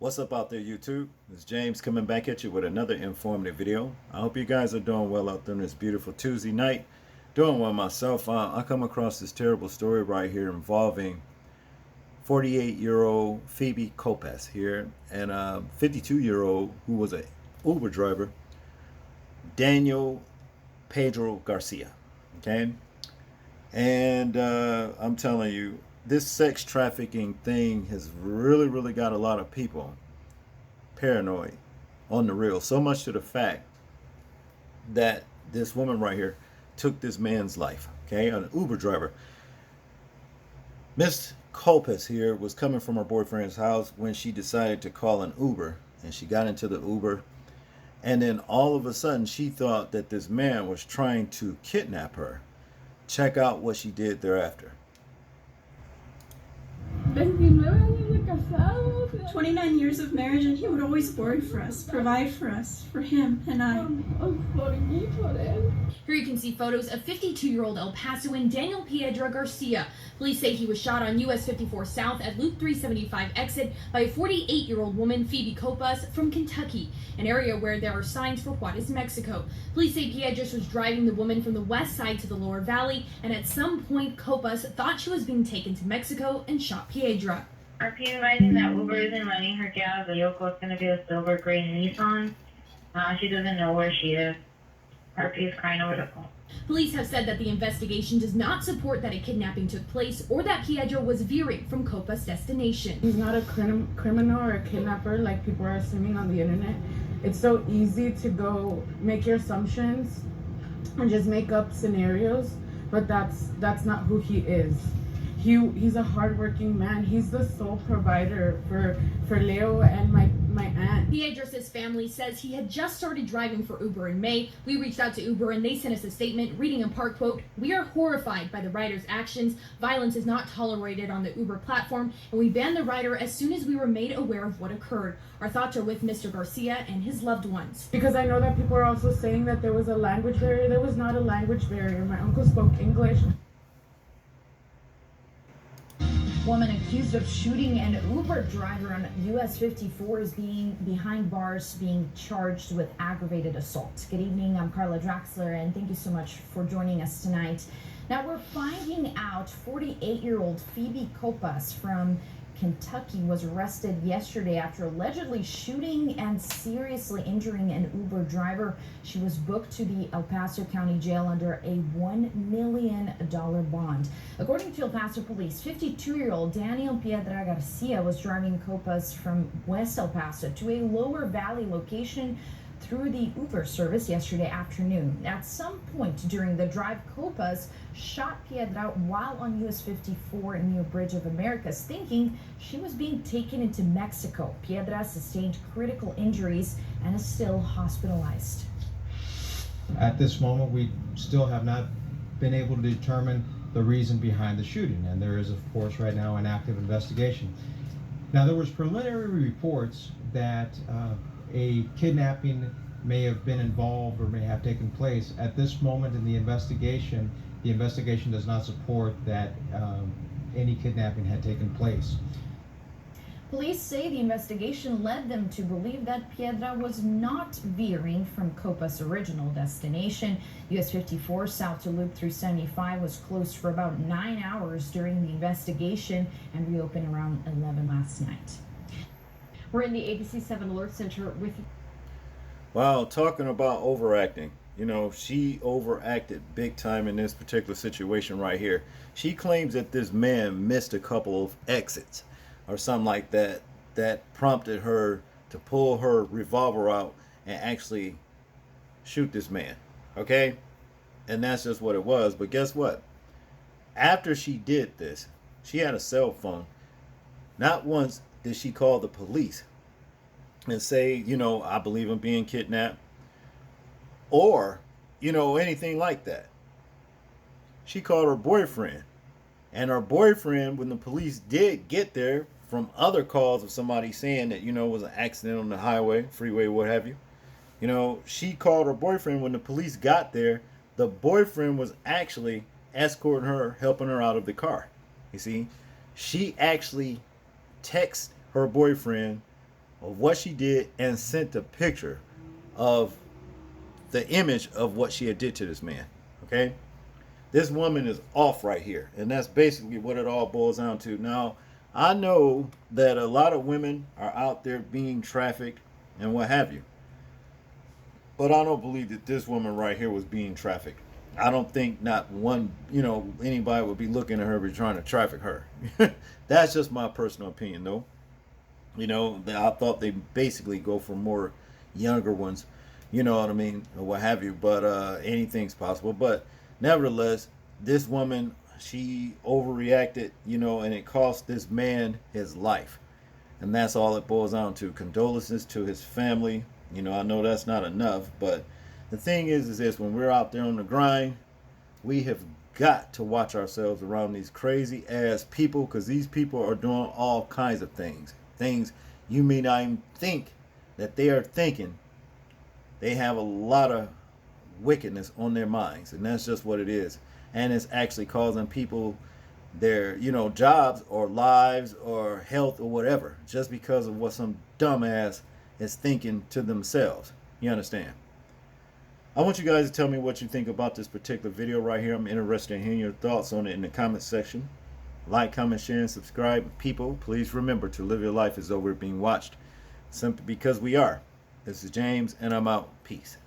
What's up out there, YouTube? It's James coming back at you with another informative video. I hope you guys are doing well out there on this beautiful Tuesday night. Doing well myself. I come across this terrible story right here involving 48-year-old Phoebe Copas here and a 52-year-old who was an Uber driver, Daniel Pedro Garcia. Okay? And I'm telling you, this sex trafficking thing has really got a lot of people paranoid on the real. So much to the fact that this woman right here took this man's life. Okay, an Uber driver. Miss Copas here was coming from her boyfriend's house when she decided to call an Uber, and she got into the Uber, and then all of a sudden she thought that this man was trying to kidnap her. Check out what she did thereafter. 29 years of marriage, and he would always work for us, provide for us, for him and I. Here you can see photos of 52-year-old El Pasoan Daniel Piedra Garcia. Police say he was shot on US 54 South at Loop 375 exit by a 48-year-old woman, Phoebe Copas, from Kentucky, an area where there are signs for Juarez, Mexico. Police say Piedras was driving the woman from the west side to the lower valley, and at some point Copas thought she was being taken to Mexico and shot Piedra. RP advising that Uber isn't letting her get out of the vehicle. It's going to be a silver gray Nissan. She doesn't know where she is. RP is crying over the phone. Police have said that the investigation does not support that a kidnapping took place or that Piedra was veering from Copa's destination. He's not a criminal or a kidnapper like people are assuming on the internet. It's so easy to go make your assumptions and just make up scenarios, but that's not who he is. He's a hardworking man. He's the sole provider for Leo and my aunt. Piedras' family says he had just started driving for Uber in May. We reached out to Uber and they sent us a statement reading in part, quote, "We are horrified by the rider's actions. Violence is not tolerated on the Uber platform, and we banned the rider as soon as we were made aware of what occurred. Our thoughts are with Mr. Garcia and his loved ones." Because I know that people are also saying that there was a language barrier. There was not a language barrier. My uncle spoke English. Woman accused of shooting an Uber driver on US 54 is being behind bars, being charged with aggravated assault. Good evening, I'm Carla Draxler, and thank you so much for joining us tonight. Now we're finding out 48-year-old Phoebe Copas from Kentucky was arrested yesterday after allegedly shooting and seriously injuring an Uber driver. She was booked to the El Paso County Jail under a $1 million bond. According to El Paso police, 52-year-old Daniel Piedra Garcia was driving Copas from West El Paso to a lower valley location through the Uber service yesterday afternoon. At some point during the drive, Copas shot Piedra while on US 54 near Bridge of Americas, thinking she was being taken into Mexico. Piedra sustained critical injuries and is still hospitalized. At this moment, we still have not been able to determine the reason behind the shooting, and there is, of course, right now an active investigation. Now, there was preliminary reports that a kidnapping may have been involved or may have taken place. At this moment in the investigation does not support that any kidnapping had taken place. Police say the investigation led them to believe that Piedra was not veering from Copa's original destination. US 54 south to Loop 375 was closed for about 9 hours during the investigation and reopened around 11 last night. We're in the ABC 7 Alert Center with you. Wow, talking about overacting. You know, she overacted big time in this particular situation right here. She claims that this man missed a couple of exits or something like that, that prompted her to pull her revolver out and actually shoot this man. Okay? And that's just what it was. But guess what? After she did this, she had a cell phone. Not once did she call the police and say, you know, I believe I'm being kidnapped, or, you know, anything like that. She called her boyfriend, and her boyfriend, when the police did get there from other calls of somebody saying that, you know, it was an accident on the highway, freeway, what have you, you know, she called her boyfriend. When the police got there, the boyfriend was actually escorting her, helping her out of the car. You see, she actually texted her boyfriend of what she did and sent a picture of the image of what she had did to this man. Okay, this woman is off right here, and that's basically what it all boils down to. Now, I know that a lot of women are out there being trafficked and what have you, but I don't believe that this woman right here was being trafficked. I don't think not one, anybody would be looking at her be trying to traffic her. That's just my personal opinion, though. I thought they basically go for more younger ones, you know what I mean, or what have you. But anything's possible. But nevertheless, this woman, she overreacted, and it cost this man his life. And that's all it boils down to. Condolences to his family. I know that's not enough, but the thing is this: when we're out there on the grind, we have got to watch ourselves around these crazy ass people, because these people are doing all kinds of things you may not even think that they are thinking. They have a lot of wickedness on their minds, and that's just what it is. And it's actually causing people their jobs or lives or health or whatever, just because of what some dumbass is thinking to themselves. You understand? I want you guys to tell me what you think about this particular video right here. I'm interested in hearing your thoughts on it in the comment section. Like, comment, share, and subscribe. People, please remember to live your life as though we're being watched, simply because we are. This is James, and I'm out. Peace.